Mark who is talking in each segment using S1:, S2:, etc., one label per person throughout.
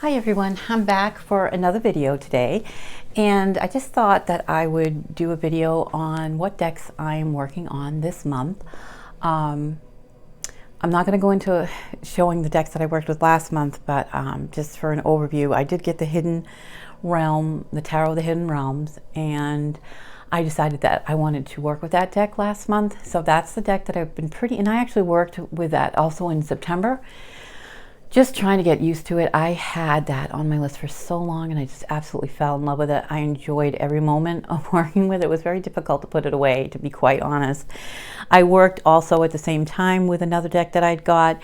S1: Hi everyone, I'm back for another video today, and I just thought that I would do a video on what decks I'm working on this month. I'm not going to go into showing the decks that I worked with last month, but just for an overview, I did get the Hidden Realm, the Tarot of the Hidden Realms, and I decided that I wanted to work with that deck last month. So that's the deck that I've been and I actually worked with that also in September. Just trying to get used to it. I had that on my list for so long and I just absolutely fell in love with it. I enjoyed every moment of working with it. It was very difficult to put it away, to be quite honest. I worked also at the same time with another deck that I'd got.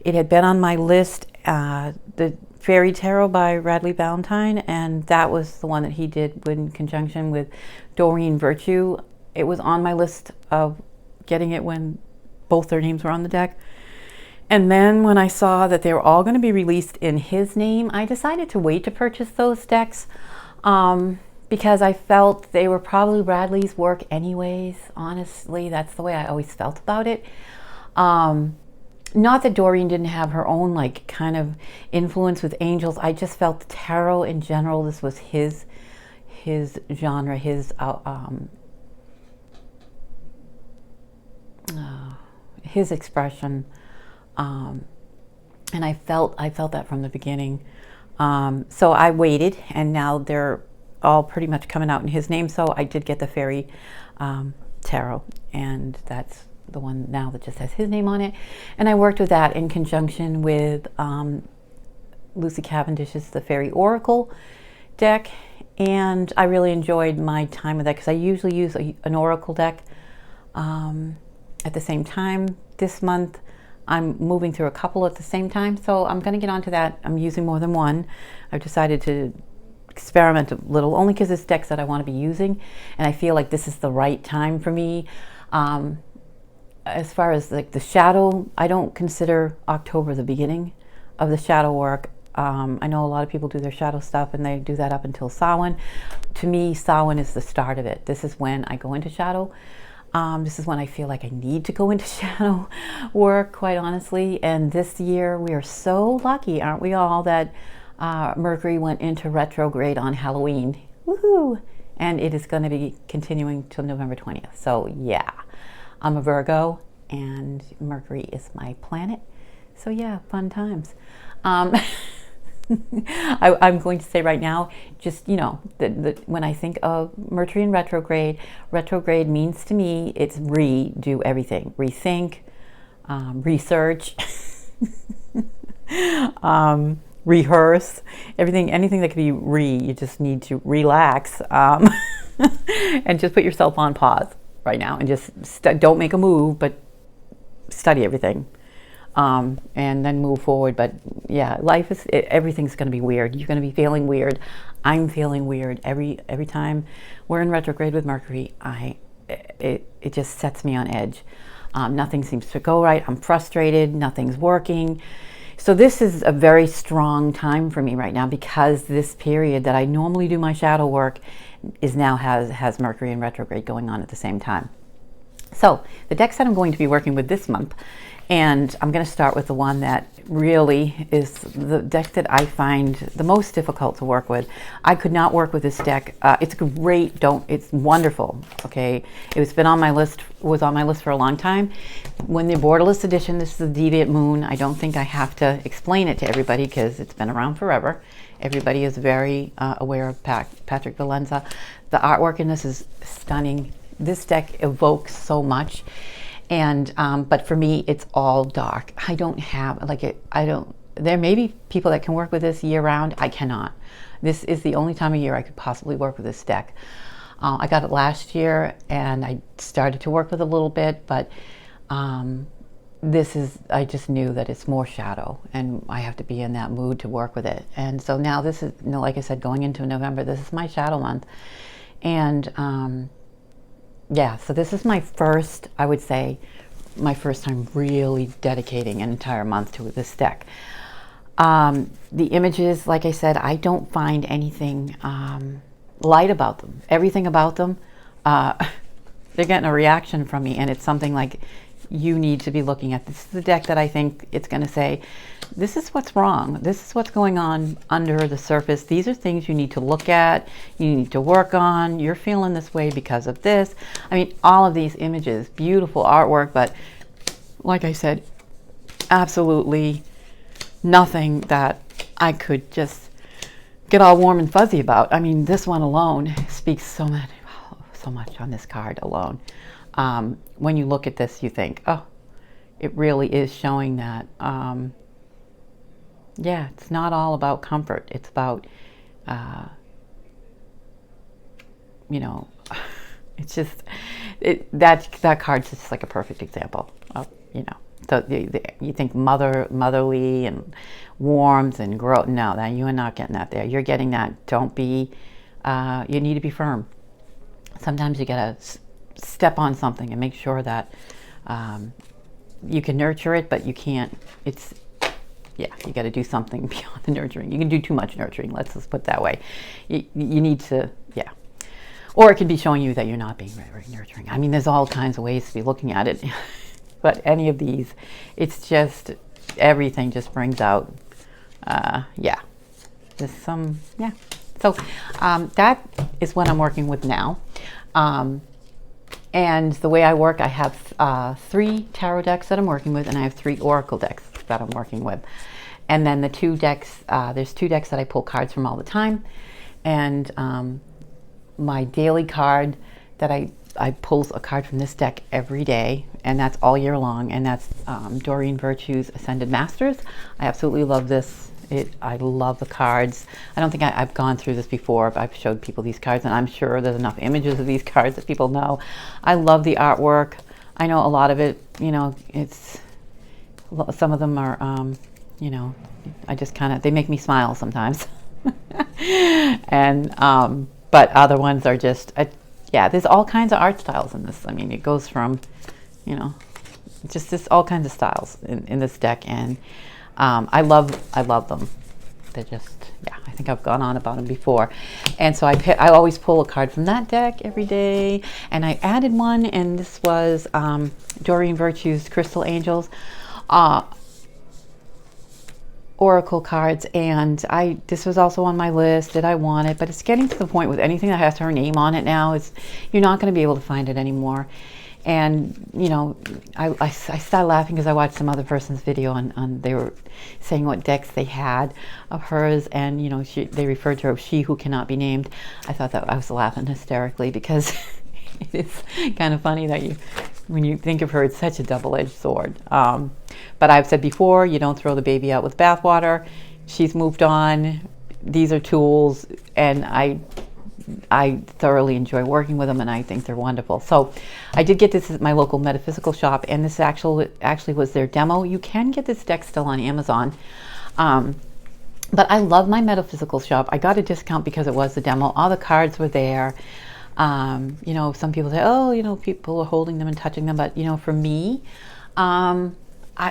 S1: It had been on my list, the Fairy Tarot by Radleigh Valentine, and that was the one that he did in conjunction with Doreen Virtue. It was on my list of getting it when both their names were on the deck. And then when I saw that they were all going to be released in his name, I decided to wait to purchase those decks because I felt they were probably Radleigh's work anyways. Honestly, that's the way I always felt about it. Not that Doreen didn't have her own like kind of influence with angels. I just felt the tarot in general, this was his genre, his expression. And I felt that from the beginning. So I waited, and now they're all pretty much coming out in his name. So I did get the Fairy Tarot, and that's the one now that just has his name on it. And I worked with that in conjunction with Lucy Cavendish's The Fairy Oracle deck, and I really enjoyed my time with that because I usually use an Oracle deck at the same time. This month I'm moving through a couple at the same time, so I'm going to get onto that. I'm using more than one. I've decided to experiment a little, only because it's decks that I want to be using, and I feel like this is the right time for me. As far as like the shadow, I don't consider October the beginning of the shadow work. I know a lot of people do their shadow stuff and they do that up until Samhain. To me, Samhain is the start of it. This is when I go into shadow. This is when I feel like I need to go into shadow work, quite honestly. And this year we are so lucky, aren't we all, that Mercury went into retrograde on Halloween. Woohoo! And it is going to be continuing till November 20th. So yeah, I'm a Virgo and Mercury is my planet. So yeah, fun times. I'm going to say right now, just, you know, when I think of Mercury in retrograde, retrograde means to me, it's redo everything, rethink, research, rehearse, everything, anything that could be you just need to relax and just put yourself on pause right now and just don't make a move, but study everything. And then move forward. But yeah, everything's going to be weird. You're going to be feeling weird. I'm feeling weird every time we're in retrograde with Mercury. It just sets me on edge. Nothing seems to go right. I'm frustrated. Nothing's working. So this is a very strong time for me right now, because this period that I normally do my shadow work is now has Mercury in retrograde going on at the same time. So the decks that I'm going to be working with this month, and I'm going to start with the one that really is the deck that I find the most difficult to work with. I could not work with this deck. It's great. It's wonderful. Okay, was on my list for a long time. When the Borderless edition, this is the Deviant Moon. I don't think I have to explain it to everybody because it's been around forever. Everybody is very aware of Patrick Valenza. The artwork in this is stunning. This deck evokes so much. And but for me, it's all dark. I don't have there may be people that can work with this year round. I cannot. This is the only time of year I could possibly work with this deck. I got it last year and I started to work with it a little bit, but I just knew that it's more shadow and I have to be in that mood to work with it. And so now this is, like I said, going into November, this is my shadow month. And yeah, so this is my first time really dedicating an entire month to this deck. The images, like I said, I don't find anything light about them. Everything about them, they're getting a reaction from me, and it's something like you need to be looking at. This is the deck that I think it's going to say, this is what's wrong. This is what's going on under the surface. These are things you need to look at. You need to work on. You're feeling this way because of this. I mean, all of these images, beautiful artwork, but like I said, absolutely nothing that I could just get all warm and fuzzy about. I mean, this one alone speaks so much on this card alone. When you look at this, you think, oh, it really is showing that, yeah, it's not all about comfort. It's about, you know, it's just, that card's just like a perfect example of, you know, so you think motherly and warmth and growth. No, that you are not getting that there. You're getting that. Don't be, you need to be firm. Sometimes you gotta step on something and make sure that you can nurture it, but you can't. It's, yeah, you got to do something beyond the nurturing. You can do too much nurturing. Let's just put it that way. You need to, yeah. Or it could be showing you that you're not being very nurturing. I mean, there's all kinds of ways to be looking at it. But any of these, it's just, everything just brings out, yeah. There's some, yeah. So that is what I'm working with now. And the way I work, I have 3 tarot decks that I'm working with, and I have 3 oracle decks that I'm working with. And then the 2 decks, there's 2 decks that I pull cards from all the time. And my daily card that I pull a card from this deck every day, and that's all year long, and that's Doreen Virtue's Ascended Masters. I absolutely love this. I love the cards. I don't think I've gone through this before, but I've showed people these cards, and I'm sure there's enough images of these cards that people know. I love the artwork. I know a lot of it, you know, it's, some of them are, you know, I just kind of, they make me smile sometimes. And, but other ones are just, yeah, there's all kinds of art styles in this. I mean, it goes from, you know, just all kinds of styles in this deck, and I love them. They're just, yeah, I think I've gone on about them before. And so I always pull a card from that deck every day, and I added one, and this was Doreen Virtue's Crystal Angels oracle cards, and this was also on my list. Did I want it? But it's getting to the point with anything that has her name on it now, you're not going to be able to find it anymore. And, you know, I started laughing because I watched some other person's video on they were saying what decks they had of hers, and, you know, they referred to her as She Who Cannot Be Named. I thought that I was laughing hysterically because it's kind of funny that when you think of her, it's such a double-edged sword. But I've said before, you don't throw the baby out with bathwater. She's moved on. These are tools, and I thoroughly enjoy working with them, and I think they're wonderful. So I did get this at my local metaphysical shop, and this actually was their demo. You can get this deck still on Amazon. But I love my metaphysical shop. I got a discount because it was the demo. All the cards were there. You know, some people say, oh, you know, people are holding them and touching them. But, you know, for me,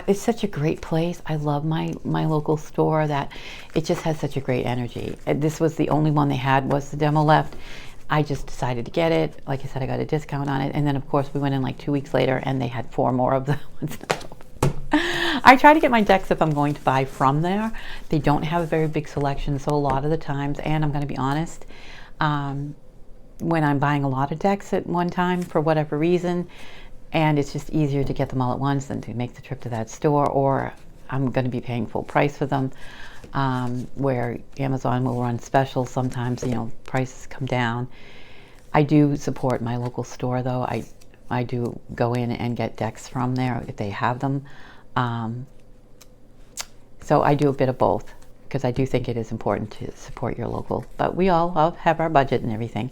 S1: it's such a great place. I love my local store, that it just has such a great energy. This was the only one they had, was the demo left. I just decided to get it. Like I said, I got a discount on it. And then, of course, we went in like 2 weeks later, and they had 4 more of the ones. I try to get my decks if I'm going to buy from there. They don't have a very big selection, so a lot of the times, and I'm going to be honest, when I'm buying a lot of decks at one time for whatever reason, and it's just easier to get them all at once than to make the trip to that store, or I'm going to be paying full price for them, where Amazon will run specials sometimes, you know, prices come down. I do support my local store, though. I do go in and get decks from there if they have them. So I do a bit of both, because I do think it is important to support your local, but we all have our budget and everything.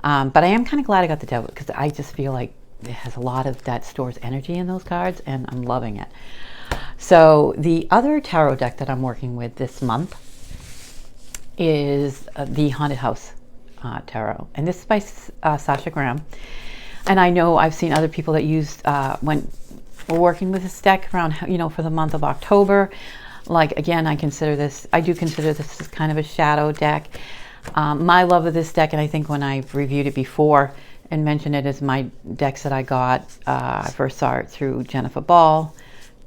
S1: But I am kind of glad I got the Devil, because I just feel like it has a lot of that store's energy in those cards, and I'm loving it. So the other tarot deck that I'm working with this month is the Haunted House Tarot, and this is by Sasha Graham. And I know I've seen other people that used when we're working with this deck around, you know, for the month of October. Like, again, I do consider this as kind of a shadow deck. My love of this deck, and I think when I've reviewed it before, and mention it as my decks that I got. I first saw it through Jennifer Ball,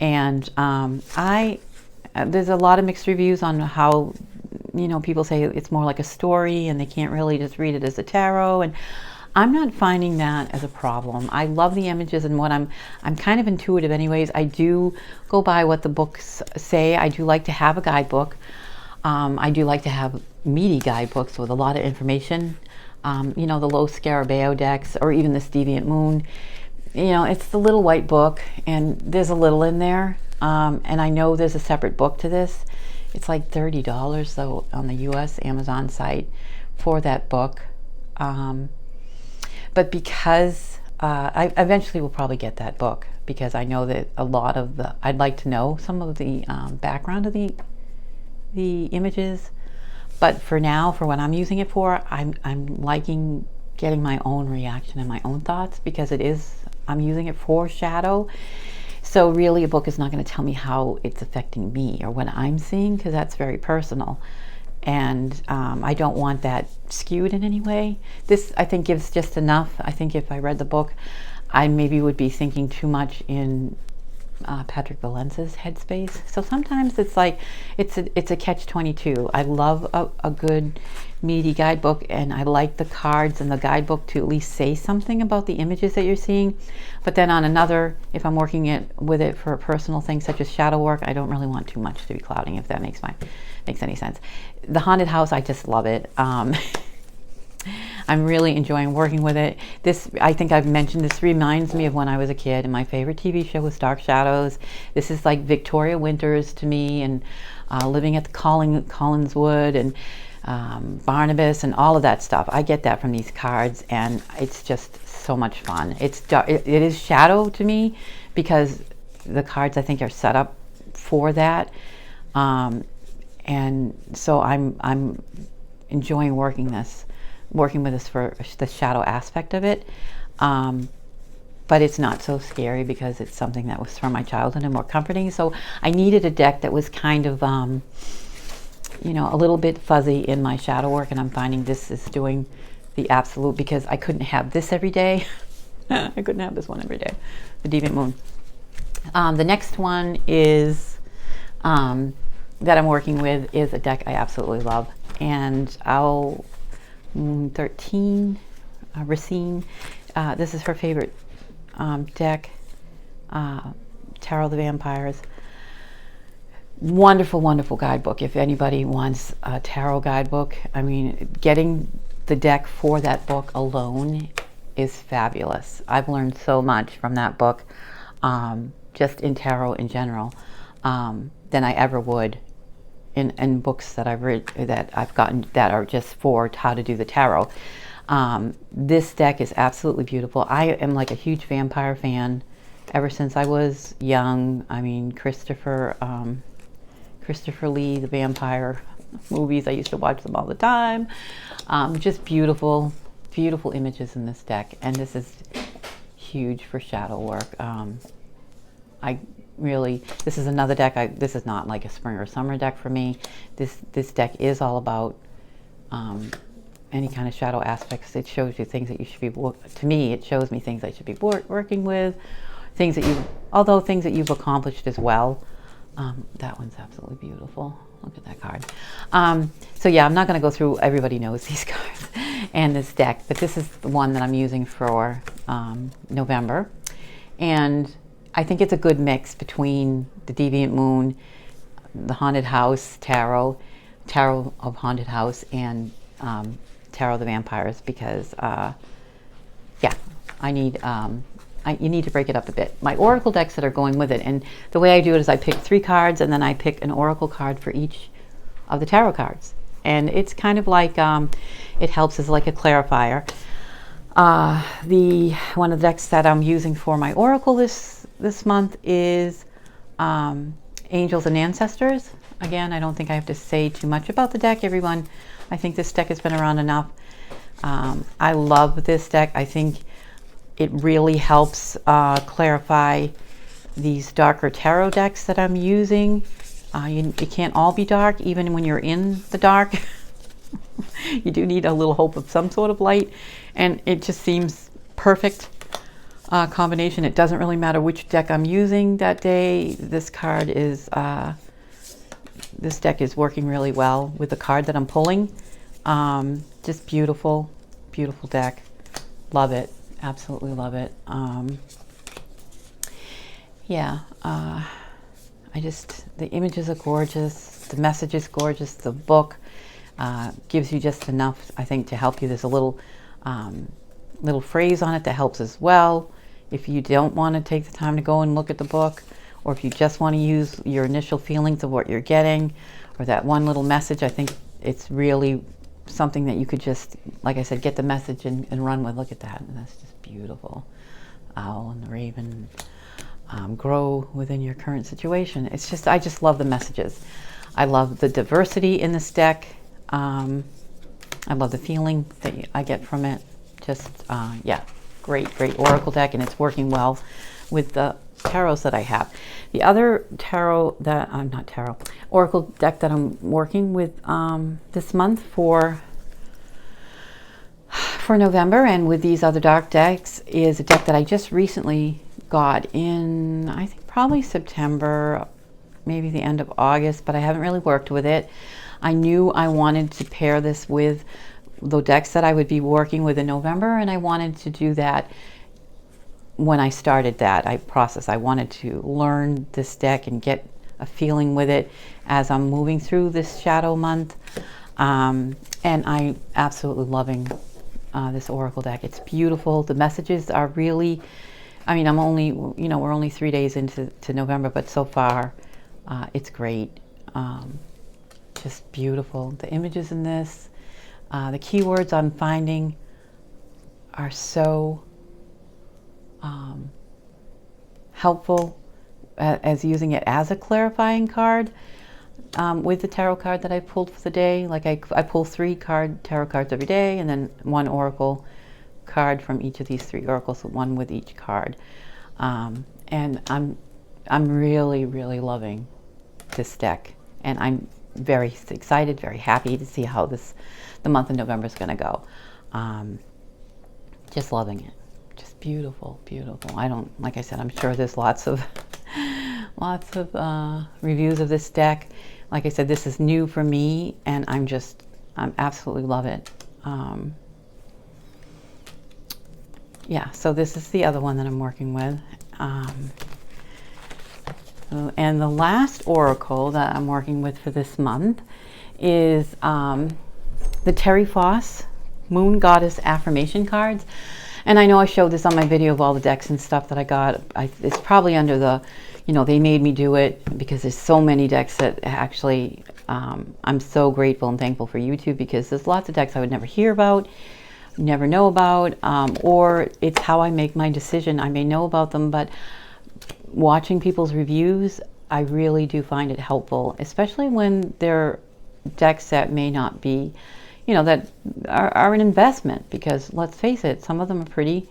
S1: and there's a lot of mixed reviews on how, people say it's more like a story and they can't really just read it as a tarot, and I'm not finding that as a problem. I love the images, and what I'm kind of intuitive anyways. I do go by what the books say. I do like to have a guidebook. I do like to have meaty guidebooks with a lot of information. The Low Scarabeo decks, or even this Deviant Moon. It's the little white book, and there's a little in there. And I know there's a separate book to this. It's like $30 though on the US Amazon site for that book. But because I eventually will probably get that book, because I know that a lot of I'd like to know some of the background of the images. But for now, for what I'm using it for, I'm liking getting my own reaction and my own thoughts, because I'm using it for shadow. So really, a book is not going to tell me how it's affecting me or what I'm seeing, because that's very personal. And I don't want that skewed in any way. This, I think, gives just enough. I think if I read the book, I maybe would be thinking too much in Patrick Valence's headspace. So sometimes it's like it's a catch-22. I love a good meaty guidebook, and I like the cards and the guidebook to at least say something about the images that you're seeing. But then on another, if I'm working with it for a personal thing such as shadow work, I don't really want too much to be clouding, if that makes any sense. The Haunted House, I just love it. I'm really enjoying working with it. This, I think I've mentioned, this reminds me of when I was a kid, and my favorite TV show was Dark Shadows. This is like Victoria Winters to me, and living at the Collinswood, and Barnabas, and all of that stuff. I get that from these cards, and it's just so much fun. It is shadow to me, because the cards, I think, are set up for that. And so I'm enjoying working with this for the shadow aspect of it. But it's not so scary, because it's something that was from my childhood and more comforting. So I needed a deck that was kind of, a little bit fuzzy in my shadow work, and I'm finding this is doing the absolute, because I couldn't have this every day. I couldn't have this one every day, the Deviant Moon. The next one is, that I'm working with, is a deck I absolutely love. And 13, Racine. This is her favorite deck, Tarot of the Vampires. Wonderful, wonderful guidebook. If anybody wants a tarot guidebook, I mean, getting the deck for that book alone is fabulous. I've learned so much from that book, just in tarot in general, than I ever would in books that I've read, that I've gotten, that are just for how to do the tarot. This deck is absolutely beautiful. I am like a huge vampire fan ever since I was young. I mean, Christopher Lee, the vampire movies, I used to watch them all the time. Just beautiful, beautiful images in this deck, and this is huge for shadow work. This is another deck. This is not like a spring or summer deck for me. This deck is all about any kind of shadow aspects. It shows you things that you should be, to me, it shows me things I should be working with, things that you've accomplished as well. That one's absolutely beautiful. Look at that card. So yeah, I'm not going to go through, everybody knows these cards and this deck, but this is the one that I'm using for November. And I think it's a good mix between the Deviant Moon, the Haunted House Tarot of Haunted House, and Tarot of the Vampires, because yeah, you need to break it up a bit. My oracle decks that are going with it, and the way I do it is I pick 3 cards, and then I pick an oracle card for each of the tarot cards, and it's kind of like it helps as like a clarifier. One of the decks that I'm using for my oracle this month is Angels and Ancestors. Again, I don't think I have to say too much about the deck. Everyone, I think this deck has been around enough. I love this deck. I think it really helps clarify these darker tarot decks that I'm using. It can't all be dark, even when you're in the dark. You do need a little hope of some sort of light, and it just seems perfect combination. It doesn't really matter which deck I'm using that day. This deck is working really well with the card that I'm pulling. Just beautiful, beautiful deck. Love it. Absolutely love it. The images are gorgeous. The message is gorgeous. The book gives you just enough, I think, to help you. There's a little phrase on it that helps as well. If you don't want to take the time to go and look at the book, or if you just want to use your initial feelings of what you're getting, or that one little message, I think it's really something that you could just, like I said, get the message and run with. Look at that. And that's just beautiful. Owl and the raven. Grow within your current situation. I just love the messages. I love the diversity in this deck. I love the feeling that I get from it. Great oracle deck, and it's working well with the tarots that I have. The other oracle deck that I'm working with this month for November, and with these other dark decks, is a deck that I just recently got in, I think probably September, maybe the end of August, but I haven't really worked with it. I knew I wanted to pair this with the decks that I would be working with in November, and I wanted to do that when I started that process. I wanted to learn this deck and get a feeling with it as I'm moving through this shadow month. And I'm absolutely loving this oracle deck. It's beautiful. The messages are really, we're only 3 days into November, but so far it's great. Just beautiful. The images in this, the keywords I'm finding are so helpful as using it as a clarifying card with the tarot card that I pulled for the day. Like I pull 3 tarot cards every day, and then 1 oracle card from each of these 3 oracles, 1 with each card. And I'm really, really loving this deck, and I'm very excited, very happy to see how the month of November is going to go. Just loving it. Just beautiful, beautiful. Like I said, I'm sure there's lots of reviews of this deck. Like I said, this is new for me, and I'm absolutely love it. So this is the other one that I'm working with. And the last oracle that I'm working with for this month is the Terry Foss Moon Goddess Affirmation cards. And I know I showed this on my video of all the decks and stuff that I got. It's probably under the, they made me do it, because there's so many decks that actually, I'm so grateful and thankful for YouTube, because there's lots of decks I would never hear about, never know about, or it's how I make my decision. I may know about them, but watching people's reviews, I really do find it helpful, especially when they're decks that may not be, that are an investment, because let's face it, some of them are pretty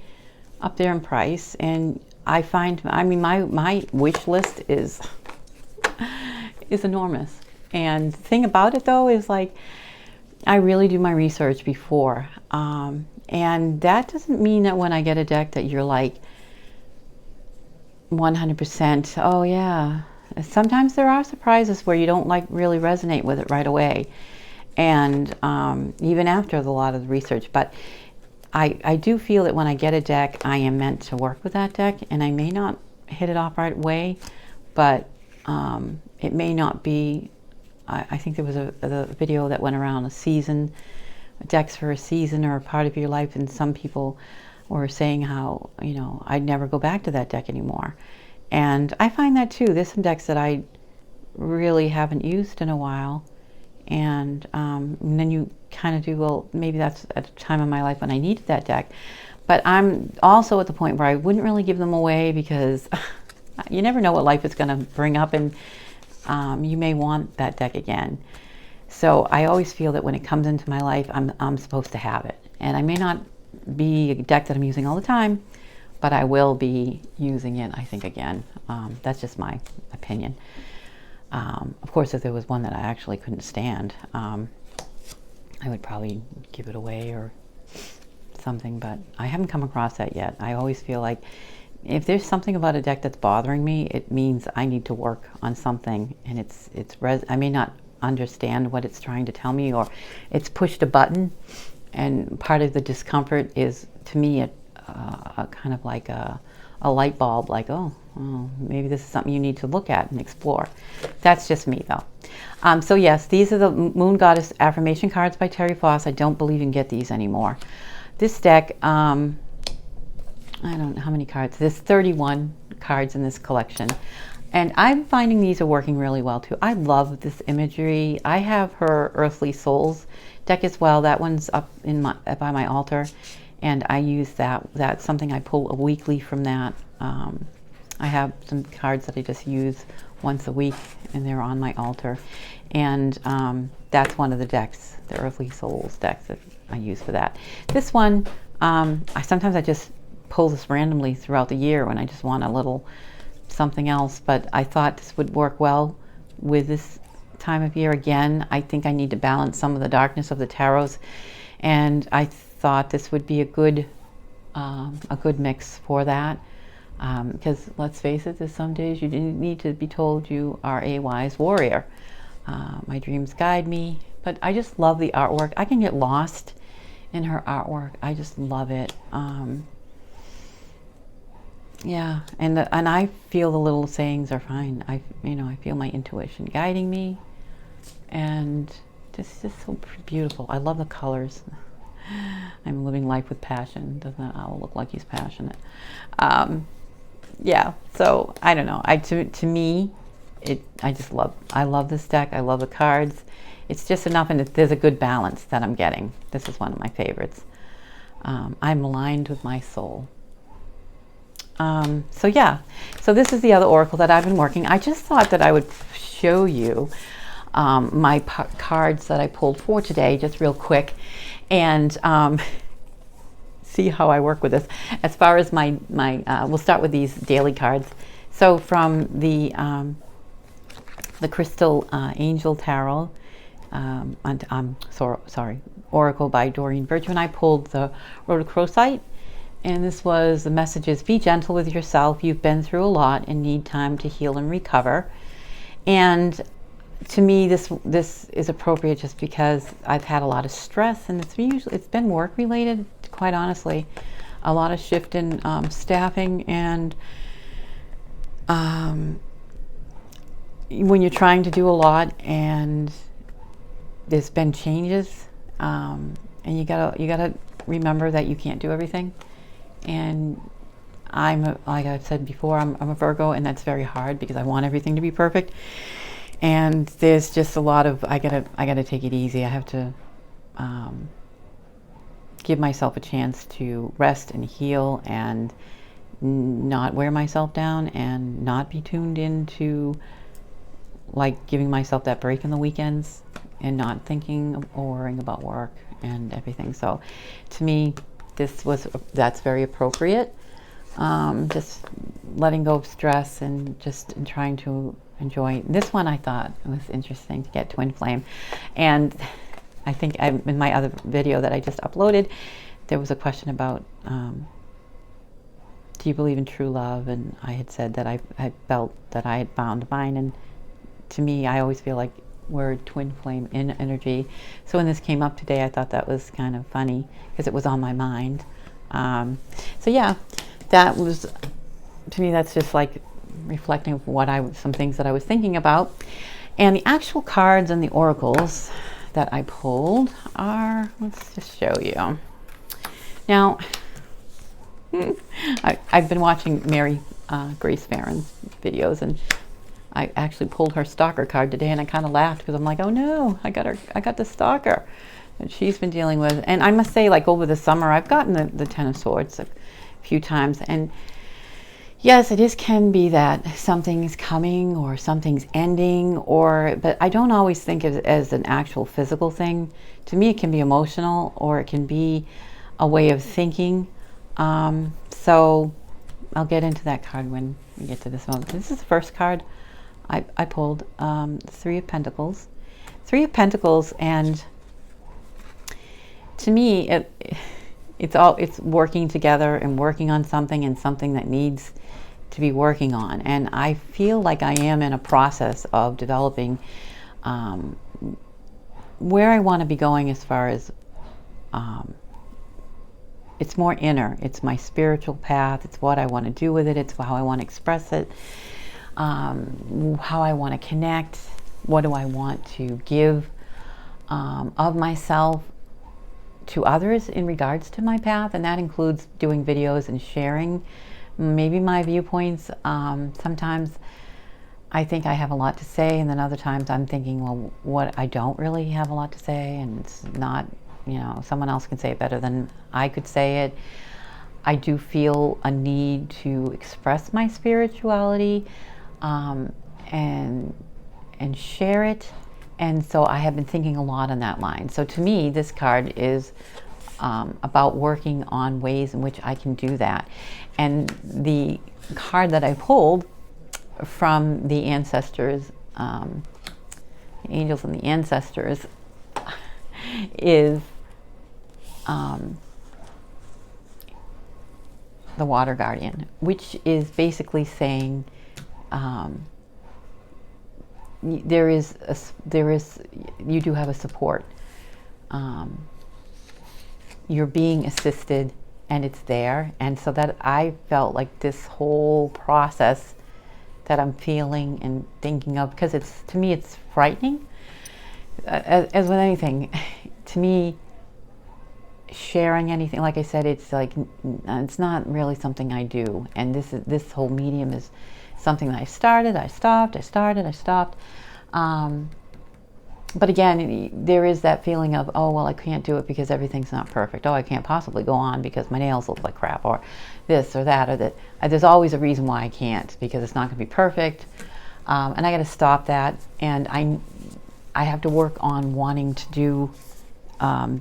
S1: up there in price. And I find, my wish list is enormous. And the thing about it though is, like, I really do my research before. And that doesn't mean that when I get a deck that you're like 100%, oh yeah. Sometimes there are surprises where you don't really resonate with it right away. And even after a lot of the research, but I do feel that when I get a deck, I am meant to work with that deck, and I may not hit it off right away, but it may not be. I think there was a video that went around decks for a season or a part of your life, and some people were saying how, I'd never go back to that deck anymore. And I find that too. There's some decks that I really haven't used in a while. And then you kind of do, well, maybe that's at a time in my life when I needed that deck. But I'm also at the point where I wouldn't really give them away, because you never know what life is going to bring up, and you may want that deck again. So I always feel that when it comes into my life, I'm supposed to have it. And I may not be a deck that I'm using all the time, but I will be using it, I think, again. That's just my opinion. Of course, if there was one that I actually couldn't stand, I would probably give it away or something, but I haven't come across that yet. I always feel like if there's something about a deck that's bothering me, it means I need to work on something, and I may not understand what it's trying to tell me, or it's pushed a button, and part of the discomfort is, to me, kind of like a light bulb, like, oh, maybe this is something you need to look at and explore. That's just me, though. So yes, these are the Moon Goddess Affirmation cards by Terry Foss. I don't believe you can get these anymore. This deck, I don't know how many cards. There's 31 cards in this collection. And I'm finding these are working really well, too. I love this imagery. I have her Earthly Souls deck as well. That one's up by my altar. And I use that. That's something I pull weekly from that. I have some cards that I just use once a week, and they're on my altar. And that's one of the decks, the Earthly Souls decks that I use for that. This one, sometimes I just pull this randomly throughout the year when I just want a little something else, but I thought this would work well with this time of year. Again, I think I need to balance some of the darkness of the tarots, and I thought this would be a good mix for that, because let's face it, there's some days you need to be told you are a wise warrior. My dreams guide me, but I just love the artwork. I can get lost in her artwork. I just love it. Yeah, and I feel the little sayings are fine. I feel my intuition guiding me, and just so beautiful. I love the colors. I'm living life with passion. Doesn't that owl look like he's passionate? Yeah. So I don't know. To me, I love this deck. I love the cards. It's just enough, and there's a good balance that I'm getting. This is one of my favorites. I'm aligned with my soul. So yeah, so this is the other oracle that I've been working. I just thought that I would show you my cards that I pulled for today, just real quick, and see how I work with this. As far as my we'll start with these daily cards. So from the Crystal Angel Tarot, Oracle by Doreen Virtue, and I pulled the Rhodochrosite. And this was the messages: be gentle with yourself. You've been through a lot and need time to heal and recover. And to me, this is appropriate just because I've had a lot of stress, and it's been work related, quite honestly. A lot of shift in staffing, and when you're trying to do a lot and there's been changes, and you gotta remember that you can't do everything. And like I've said before, I'm a Virgo, and that's very hard because I want everything to be perfect. And there's just a lot of I gotta take it easy. I have to give myself a chance to rest and heal, and not wear myself down, and not be tuned into like giving myself that break in the weekends, and not thinking or worrying about work and everything. So to me, that's very appropriate. Just letting go of stress and just trying to enjoy. This one I thought it was interesting to get Twin Flame. And I think in my other video that I just uploaded, there was a question about do you believe in true love? And I had said that I felt that I had found mine. And to me, I always feel like we're twin flame in energy. So when this came up today, I thought that was kind of funny because it was on my mind. So yeah, that was, to me, that's just like reflecting of some things that I was thinking about. And the actual cards and the oracles that I pulled are, let's just show you. Now, I've been watching Mary Grace Farron's videos, and I actually pulled her stalker card today, and I kind of laughed because I'm like, oh no, I got the stalker that she's been dealing with. And I must say, like over the summer, I've gotten the Ten of Swords a few times, and yes, can be that something is coming or something's ending, but I don't always think of it as an actual physical thing. To me, it can be emotional, or it can be a way of thinking. So I'll get into that card when we get to this one. This is the first card I pulled, the Three of Pentacles. Three of Pentacles, and to me, it's working together and working on something, and something that needs to be working on. And I feel like I am in a process of developing where I want to be going as far as it's more inner. It's my spiritual path. It's what I want to do with it. It's how I want to express it, how I want to connect. What do I want to give of myself to others in regards to my path? And that includes doing videos and sharing maybe my viewpoints. Sometimes I think I have a lot to say, and then other times I'm thinking, well, what, I don't really have a lot to say, and it's not, someone else can say it better than I could say it. I do feel a need to express my spirituality and share it. And so I have been thinking a lot on that line. So to me, this card is about working on ways in which I can do that. And the card that I pulled from the ancestors, the angels and the ancestors, is the Water Guardian, which is basically saying you do have a support. You're being assisted, and it's there. And so that I felt like this whole process that I'm feeling and thinking of, because to me it's frightening, as with anything. To me, sharing anything, like I said, it's like, it's not really something I do. And this whole medium is something that I started, I stopped. But again, there is that feeling of, oh, well, I can't do it because everything's not perfect. Oh, I can't possibly go on because my nails look like crap, or this or that, or that. There's always a reason why I can't, because it's not going to be perfect. And I got to stop that. And I have to work on wanting to do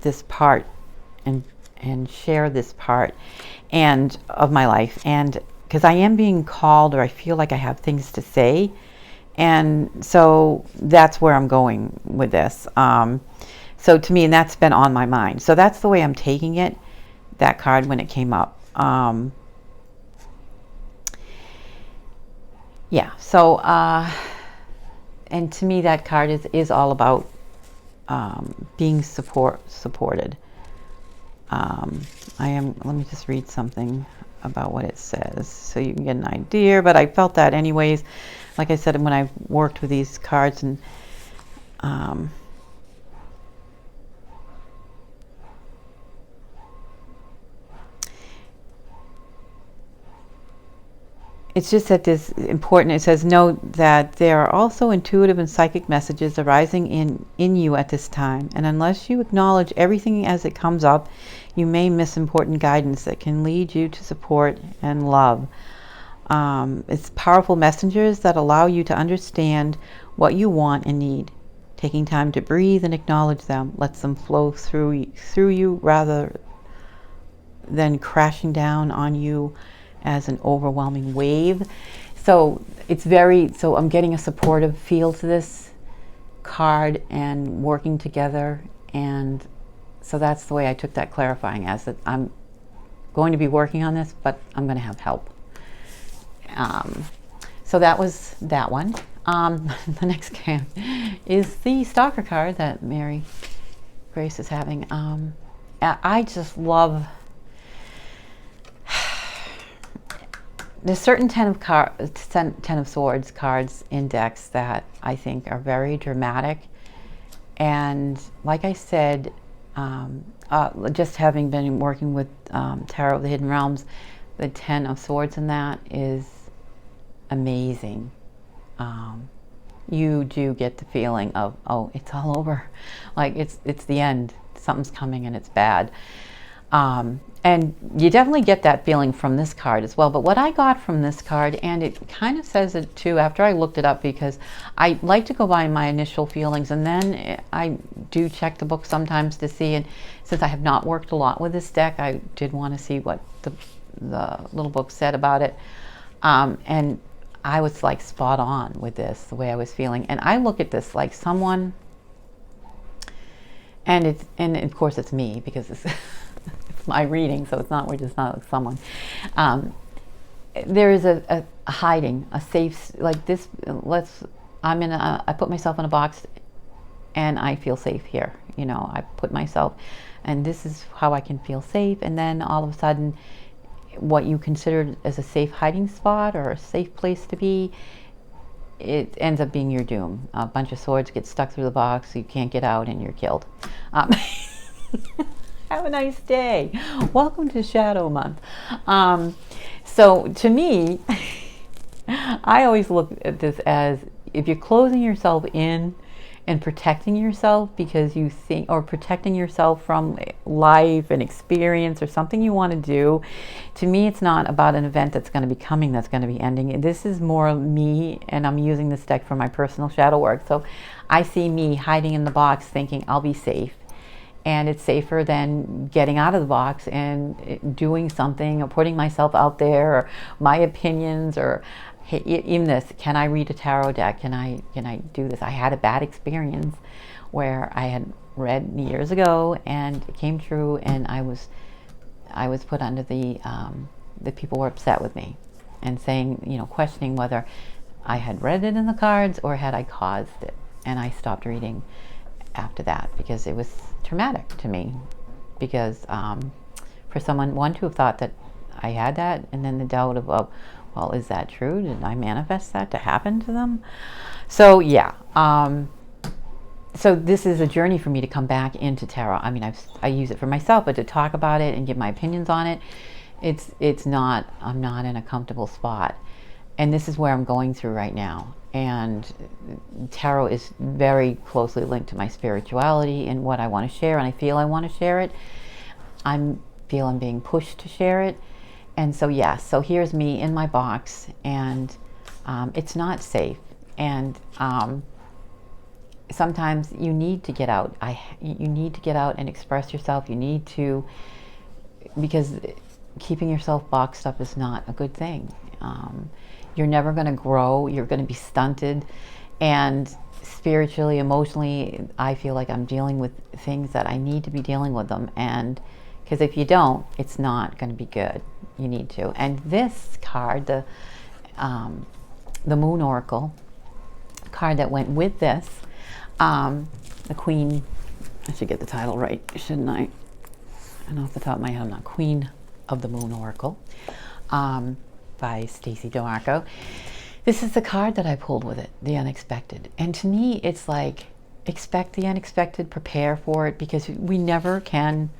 S1: this part and share this part and of my life. And because I am being called, or I feel like I have things to say. And so that's where I'm going with this. So to me, and that's been on my mind. So that's the way I'm taking it, that card, when it came up. Yeah, so, and to me, that card is all about being supported. Let me just read something about what it says so you can get an idea, but I felt that anyways. Like I said, when I worked with these cards, and it's just that this important. It says, note that there are also intuitive and psychic messages arising in you at this time, and unless you acknowledge everything as it comes up, you may miss important guidance that can lead you to support and love. It's powerful messengers that allow you to understand what you want and need. Taking time to breathe and acknowledge them lets them flow through you rather than crashing down on you as an overwhelming wave. So so I'm getting a supportive feel to this card and working together. And so that's the way I took that, clarifying as that I'm going to be working on this, but I'm going to have help. So that was that one. The next card is the Stalker card that Mary Grace is having. I just love, there's certain Ten of Swords cards in decks that I think are very dramatic. And like I said, just having been working with Tarot of the Hidden Realms, the Ten of Swords in that is amazing. You do get the feeling of, oh, it's all over. Like it's the end. Something's coming and it's bad. And you definitely get that feeling from this card as well. But what I got from this card, and it kind of says it too after I looked it up, because I like to go by my initial feelings, and then I do check the book sometimes to see. And since I have not worked a lot with this deck, I did want to see what the little book said about it. And I was like spot on with this, the way I was feeling. And I look at this like someone, and of course it's me, because it's my reading, so it's not, we're just not like someone. There is a hiding, a safe, like this, I put myself in a box and I feel safe here. You know, I put myself, and this is how I can feel safe. And then all of a sudden, what you considered as a safe hiding spot or a safe place to be, it ends up being your doom. A bunch of swords get stuck through the box, you can't get out, and you're killed. Have a nice day. Welcome to Shadow Month. So to me, I always look at this as, if you're closing yourself in and protecting yourself because you think, or protecting yourself from life and experience or something you want to do, to me it's not about an event that's going to be coming, that's going to be ending. This is more me, and I'm using this deck for my personal shadow work. So I see me hiding in the box thinking I'll be safe, and it's safer than getting out of the box and doing something or putting myself out there, or my opinions, or hey, even this, can I read a tarot deck? Can I do this? I had a bad experience where I had read years ago and it came true, and I was put under the people were upset with me and saying, you know, questioning whether I had read it in the cards or had I caused it. And I stopped reading after that because it was traumatic to me, because for someone, one, to have thought that I had that, and then the doubt of, well, is that true? Did I manifest that to happen to them? So yeah, so this is a journey for me to come back into tarot. I mean, I use it for myself, but to talk about it and give my opinions on it, it's not, I'm not in a comfortable spot. And this is where I'm going through right now. And tarot is very closely linked to my spirituality and what I want to share, and I feel I want to share it. I feel I'm being pushed to share it. And so, yeah, so here's me in my box, and it's not safe. And sometimes you need to get out. You need to get out and express yourself. You need to, because keeping yourself boxed up is not a good thing. You're never going to grow. You're going to be stunted. And spiritually, emotionally, I feel like I'm dealing with things that I need to be dealing with them. And because if you don't, it's not going to be good. You need to. And this card, the Moon Oracle card that went with this, the Queen, I should get the title right, shouldn't I? And off the top of my head, I'm not, Queen of the Moon Oracle, by Stacey DeMarco. This is the card that I pulled with it, the unexpected. And to me, it's like, expect the unexpected, prepare for it, because we never can.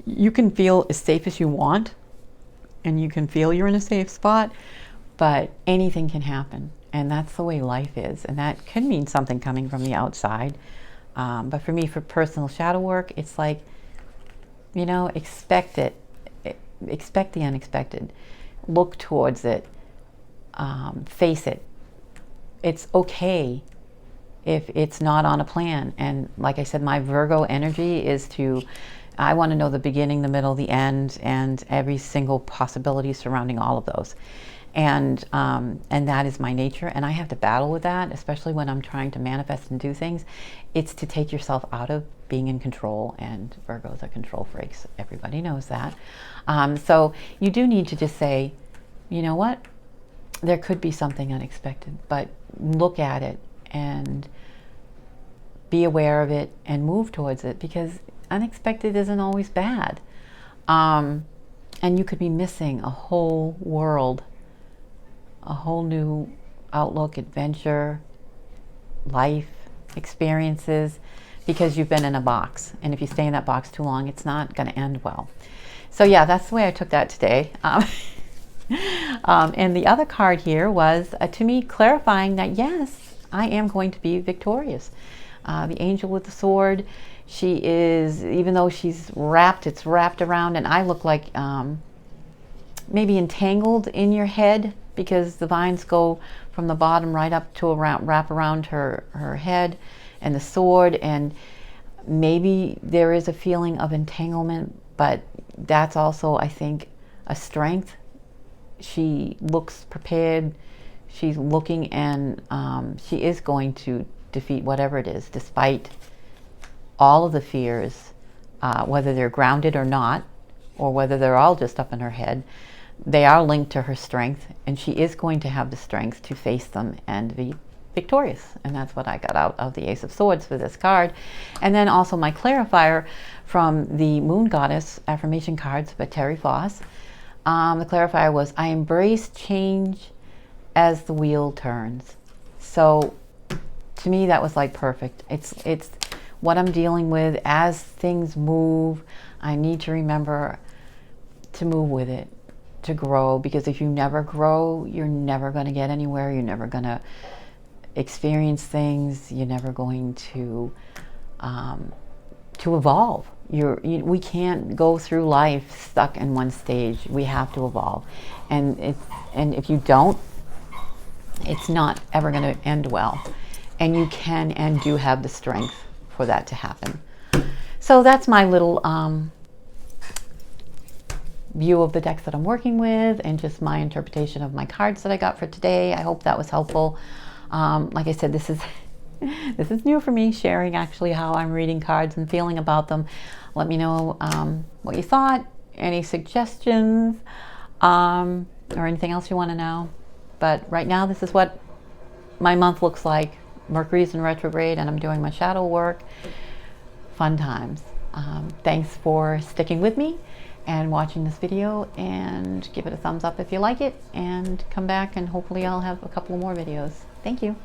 S1: You can feel as safe as you want, and you can feel you're in a safe spot, but anything can happen. And that's the way life is. And that could mean something coming from the outside. But for me, for personal shadow work, it's like, you know, expect it. Expect the unexpected. Look towards it. Face it. It's okay if it's not on a plan. And like I said, my Virgo energy is to, I want to know the beginning, the middle, the end, and every single possibility surrounding all of those. And that is my nature, and I have to battle with that, especially when I'm trying to manifest and do things. It's to take yourself out of being in control, and Virgos are control freaks. Everybody knows that. So you do need to just say, you know what? There could be something unexpected, but look at it and be aware of it and move towards it, because unexpected isn't always bad. And you could be missing a whole world, a whole new outlook, adventure, life experiences, because you've been in a box. And if you stay in that box too long, it's not going to end well. So yeah, that's the way I took that today. And the other card here was, to me, clarifying that yes, I am going to be victorious. The angel with the sword, she is, even though she's wrapped, it's wrapped around, and I look like maybe entangled in your head, because the vines go from the bottom right up to wrap around her head, and the sword, and maybe there is a feeling of entanglement, but that's also, I think, a strength. She looks prepared. She's looking, and she is going to defeat whatever it is, despite all of the fears, whether they're grounded or not. or whether they're all just up in her head, they are linked to her strength, and she is going to have the strength to face them and be victorious. And that's what I got out of the Ace of Swords for this card. And then also my clarifier from the Moon Goddess affirmation cards by Terry Foss. The clarifier was, I embrace change as the wheel turns. So to me, that was like perfect. It's what I'm dealing with as things move. I need to remember to move with it, to grow, because if you never grow, you're never going to get anywhere. You're never going to experience things. You're never going to evolve. We can't go through life stuck in one stage. We have to evolve, and if you don't, it's not ever going to end well. And you can and do have the strength for that to happen. So that's my little view of the decks that I'm working with, and just my interpretation of my cards that I got for today. I hope that was helpful. Like I said, this is new for me, sharing actually how I'm reading cards and feeling about them. Let me know what you thought, any suggestions, or anything else you want to know. But right now, this is what my month looks like. Mercury's in retrograde, and I'm doing my shadow work. Fun times. Thanks for sticking with me and watching this video, and give it a thumbs up if you like it, and come back and hopefully I'll have a couple more videos. Thank you.